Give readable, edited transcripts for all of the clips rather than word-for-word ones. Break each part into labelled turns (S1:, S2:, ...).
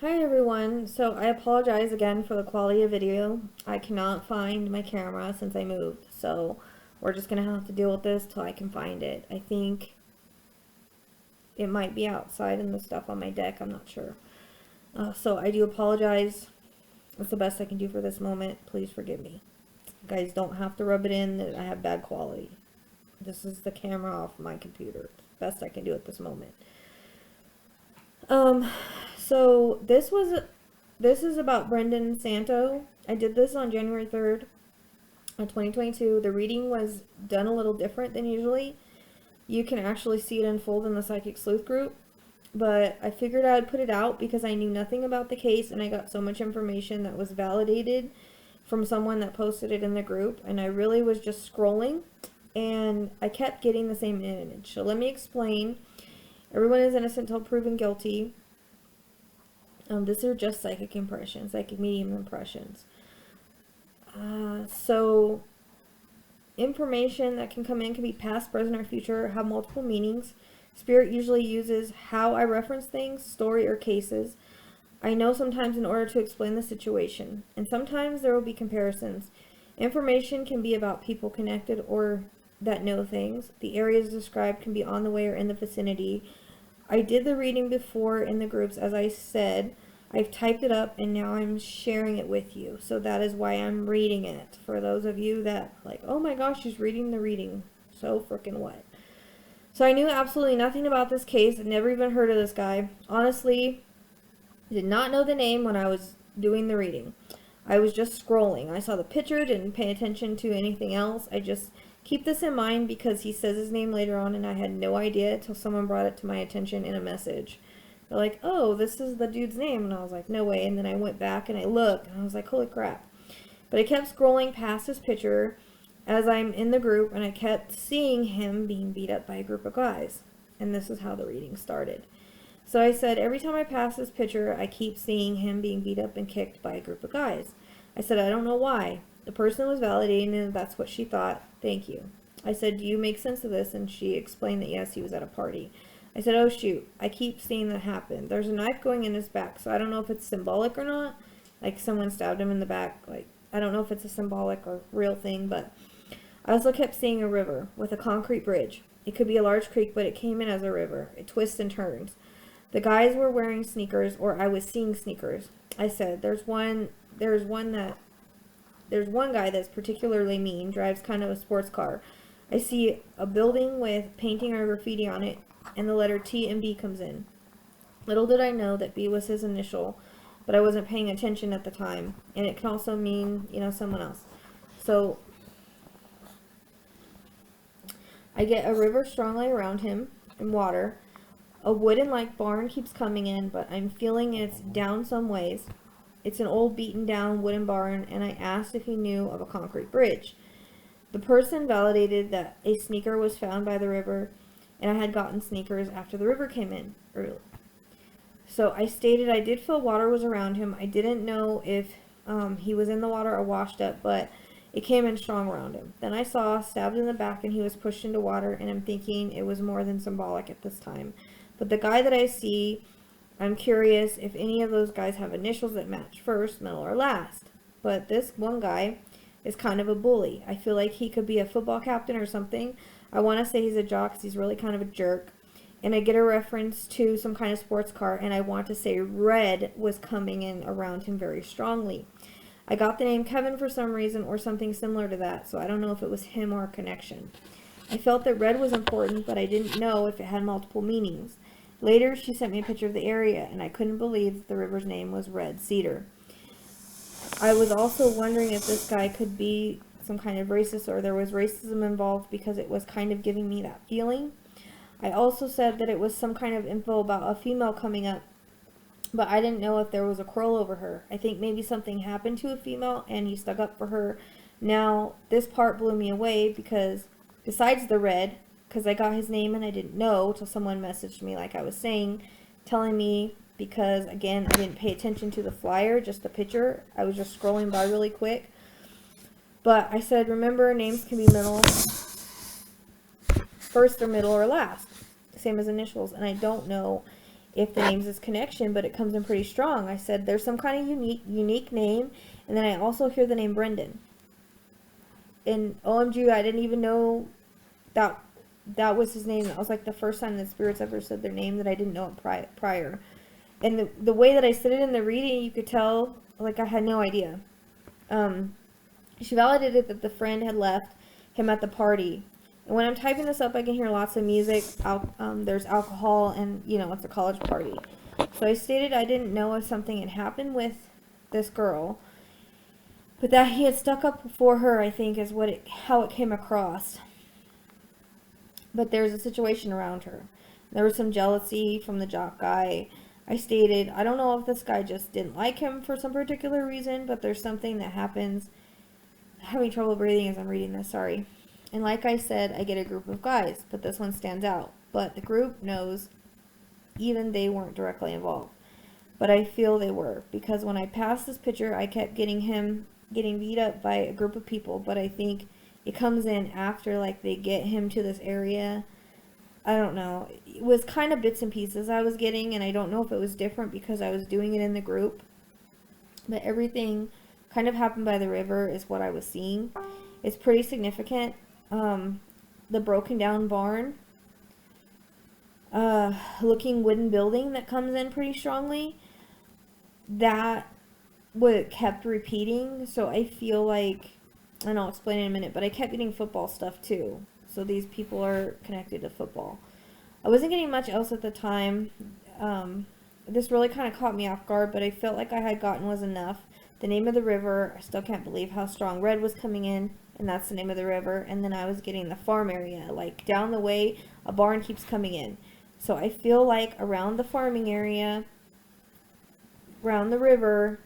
S1: Hi everyone, so I apologize again for the quality of video. I cannot find my camera since I moved, so we're just going to have to deal with this till I can find it. I think it might be outside in the stuff on my deck, I'm not sure. So I do apologize. That's the best I can do for this moment. Please forgive me. You guys don't have to rub it in that I have bad quality. This is the camera off my computer. Best I can do at this moment. So this is about Brendan Santos. I did this on January 3rd of 2022. The reading was done a little different than usually. You can actually see it unfold in the Psychic Sleuth group, but I figured I'd put it out because I knew nothing about the case and I got so much information that was validated from someone that posted it in the group, and I really was just scrolling and I kept getting the same image. So let me explain. Everyone is innocent until proven guilty. These are just psychic impressions, psychic medium impressions. So information that can come in can be past, present, or future, have multiple meanings. Spirit usually uses how I reference things, story, or cases. I know sometimes in order to explain the situation, and sometimes there will be comparisons. Information can be about people connected or that know things. The areas described can be on the way or in the vicinity. I did the reading before in the groups, as I said. I've typed it up and now I'm sharing it with you. So that is why I'm reading it. For those of you that like, oh my gosh, she's reading the reading. So freaking what? So I knew absolutely nothing about this case. I'd never even heard of this guy. Honestly, did not know the name when I was doing the reading. I was just scrolling. I saw the picture, didn't pay attention to anything else. I just keep this in mind because he says his name later on and I had no idea until someone brought it to my attention in a message. They're like, oh, this is the dude's name. And I was like, no way. And then I went back and I looked and I was like, holy crap. But I kept scrolling past his picture as I'm in the group and I kept seeing him being beat up by a group of guys. And this is how the reading started. So I said, every time I pass this picture, I keep seeing him being beat up and kicked by a group of guys. I said, I don't know why. The person was validating and that's what she thought. Thank you. I said, do you make sense of this? And she explained that yes, he was at a party. I said, oh shoot, I keep seeing that happen. There's a knife going in his back, so I don't know if it's symbolic or not. Like someone stabbed him in the back. Like, I don't know if it's a symbolic or real thing, but I also kept seeing a river with a concrete bridge. It could be a large creek, but it came in as a river. It twists and turns. The guys were wearing sneakers, or I was seeing sneakers. I said, there's one guy that's particularly mean, drives kind of a sports car. I see a building with painting or graffiti on it, and the letter T and B comes in. Little did I know that B was his initial, but I wasn't paying attention at the time, and it can also mean, someone else. So I get a river strongly around him and water. A wooden-like barn keeps coming in, but I'm feeling it's down some ways. It's an old beaten-down wooden barn, and I asked if he knew of a concrete bridge. The person validated that a sneaker was found by the river, and I had gotten sneakers after the river came in early. So I stated I did feel water was around him. I didn't know if he was in the water or washed up, but it came in strong around him. Then I saw stabbed in the back and he was pushed into water, and I'm thinking it was more than symbolic at this time. But the guy that I see, I'm curious if any of those guys have initials that match first, middle, or last. But this one guy is kind of a bully. I feel like he could be a football captain or something. I want to say he's a jock because he's really kind of a jerk. And I get a reference to some kind of sports car, and I want to say red was coming in around him very strongly. I got the name Kevin for some reason or something similar to that, so I don't know if it was him or a connection. I felt that red was important, but I didn't know if it had multiple meanings. Later, she sent me a picture of the area, and I couldn't believe that the river's name was Red Cedar. I was also wondering if this guy could be some kind of racist or there was racism involved because it was kind of giving me that feeling. I also said that it was some kind of info about a female coming up, but I didn't know if there was a quarrel over her. I think maybe something happened to a female and he stuck up for her. Now, this part blew me away because besides the red, because I got his name and I didn't know till someone messaged me like I was saying, telling me because, again, I didn't pay attention to the flyer, just the picture. I was just scrolling by really quick. But I said, remember, names can be middle, first or middle or last, same as initials. And I don't know if the name's this connection, but it comes in pretty strong. I said, there's some kind of unique name, and then I also hear the name Brendan. And OMG, I didn't even know that was his name. That was like the first time the spirits ever said their name that I didn't know it prior. And the way that I said it in the reading, you could tell, like, I had no idea. She validated that the friend had left him at the party. And when I'm typing this up, I can hear lots of music. There's alcohol, and, you know, it's a college party. So I stated I didn't know if something had happened with this girl, but that he had stuck up for her, I think, is how it came across. But there's a situation around her. There was some jealousy from the jock guy. I stated, I don't know if this guy just didn't like him for some particular reason, but there's something that happens. I'm having trouble breathing as I'm reading this, sorry. And like I said, I get a group of guys, but this one stands out. But the group knows even they weren't directly involved. But I feel they were, because when I passed this picture, I kept getting beat up by a group of people, but I think it comes in after, like, they get him to this area. I don't know. It was kind of bits and pieces I was getting, and I don't know if it was different because I was doing it in the group. But everything kind of happened by the river is what I was seeing. It's pretty significant. The broken down barn, looking wooden building that comes in pretty strongly, that what kept repeating. So I feel like, and I'll explain in a minute, but I kept getting football stuff too. So these people are connected to football. I wasn't getting much else at the time. This really kind of caught me off guard, but I felt like I had gotten was enough. The name of the river, I still can't believe how strong red was coming in, and that's the name of the river. And then I was getting the farm area, like down the way, a barn keeps coming in. So I feel like around the farming area, around the river,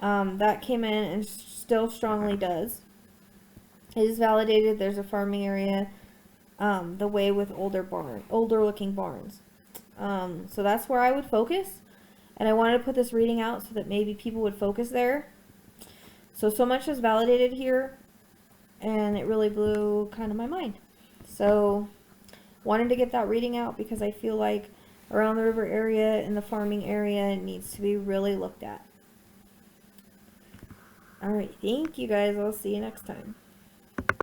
S1: that came in and still strongly does. It is validated there's a farming area, the way with older looking barns. So that's where I would focus. And I wanted to put this reading out so that maybe people would focus there. So much is validated here, and it really blew kind of my mind. So wanted to get that reading out because I feel like around the river area and the farming area needs to be really looked at. Alright, thank you guys. I'll see you next time.